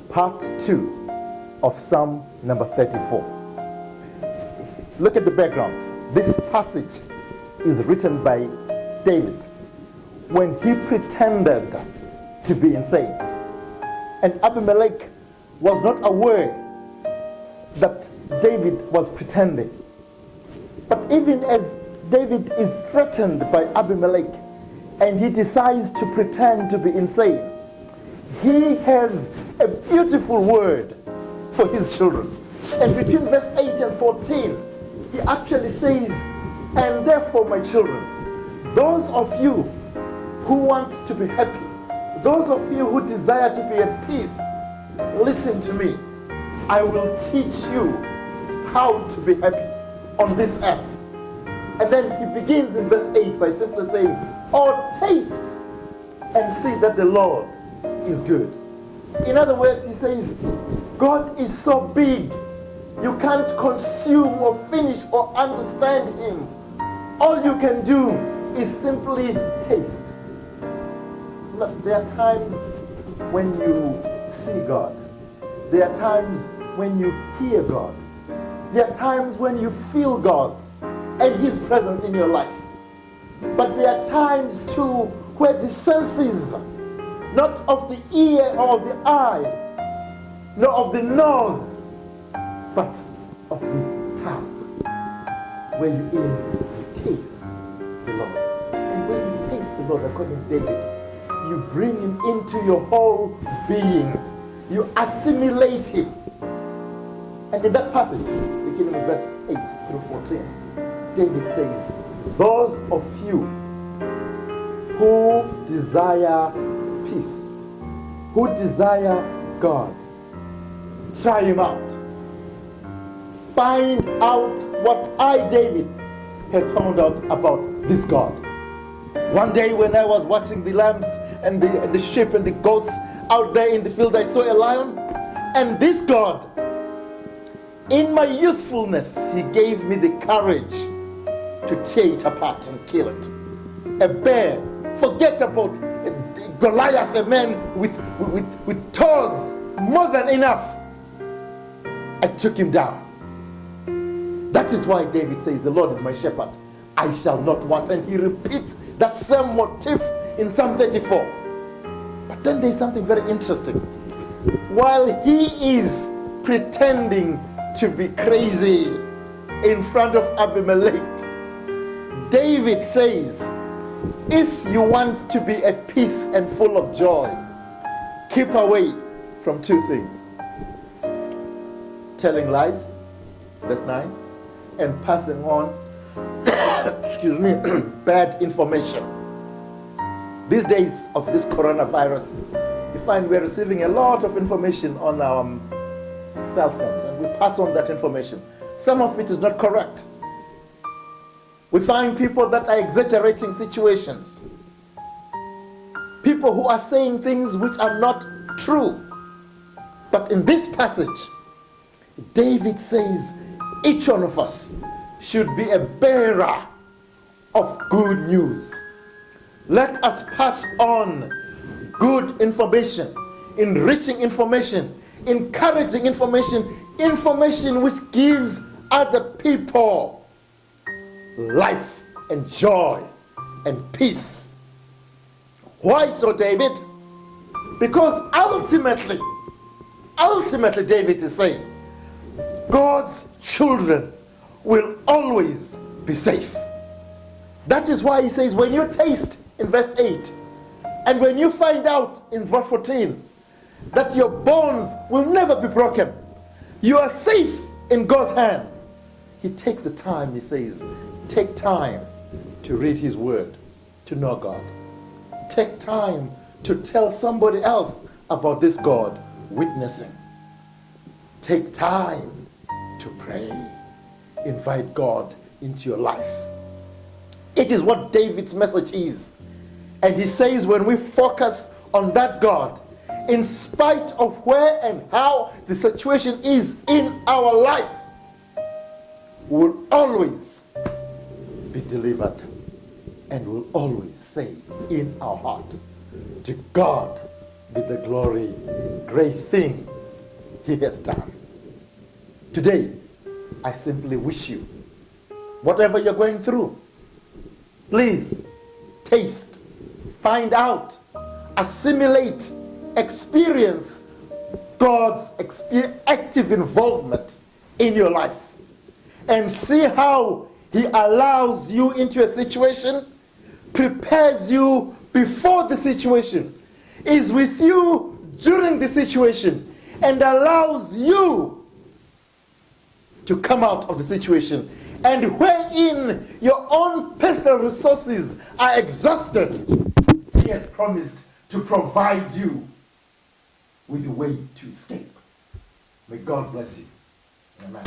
part 2 of Psalm number 34. Look at the background. This passage is written by David when he pretended to be insane. And Abimelech was not aware that David was pretending. But even as David is threatened by Abimelech and he decides to pretend to be insane, he has a beautiful word for his children. And between verse 8 and 14, he actually says, "And therefore, my children, those of you who want to be happy, those of you who desire to be at peace, listen to me. I will teach you how to be happy on this earth." And then he begins in verse 8 by simply saying, "Oh, taste and see that the Lord is good." In other words, he says, God is so big, you can't consume or finish or understand him. All you can do is simply taste. Look, there are times when you see God. There are times when you hear God. There are times when you feel God and his presence in your life. But there are times too where the senses, not of the ear or of the eye, nor of the nose, but of the tongue, where you taste the Lord. And when you taste the Lord, according to David, you bring him into your whole being. You assimilate him. And in that passage, beginning in verse 8 through 14, David says, "Those of you who desire peace, who desire God, try him out. Find out what I, David, has found out about this God." One day when I was watching the lambs and the sheep and the goats out there in the field, I saw a lion. And this God, in my youthfulness, he gave me the courage to tear it apart and kill it. A bear, forget about Goliath, a man with toes more than enough. I took him down. That is why David says, "The Lord is my shepherd, I shall not want." And he repeats that same motif in Psalm 34. But then there's something very interesting. While he is pretending to be crazy in front of Abimelech, David says, if you want to be at peace and full of joy, keep away from two things: telling lies, verse 9, and passing on bad information. These days of this coronavirus, you find we're receiving a lot of information on our cell phones, and we pass on that information. Some of it is not correct. We find people that are exaggerating situations. People who are saying things which are not true. But in this passage, David says each one of us should be a bearer of good news. Let us pass on good information, enriching information, encouraging information, information which gives other people life and joy and peace. Why so, David? Because ultimately David is saying, God's children will always be safe. That is why he says, when you taste, in verse 8, and when you find out in verse 14 that your bones will never be broken, you are safe in God's hand. He takes the time, he says, take time to read his word, to know God. Take time to tell somebody else about this God, witnessing. Take time to pray. Invite God into your life. It is what David's message is. And he says when we focus on that God, in spite of where and how the situation is in our life, we will always be delivered, and will always say in our heart, to God be the glory, great things he has done. Today, I simply wish you, whatever you're going through, please taste, find out, assimilate, experience God's active involvement in your life, and see how he allows you into a situation, prepares you before the situation, is with you during the situation, and allows you to come out of the situation. And wherein your own personal resources are exhausted, he has promised to provide you with a way to escape. May God bless you. Amen.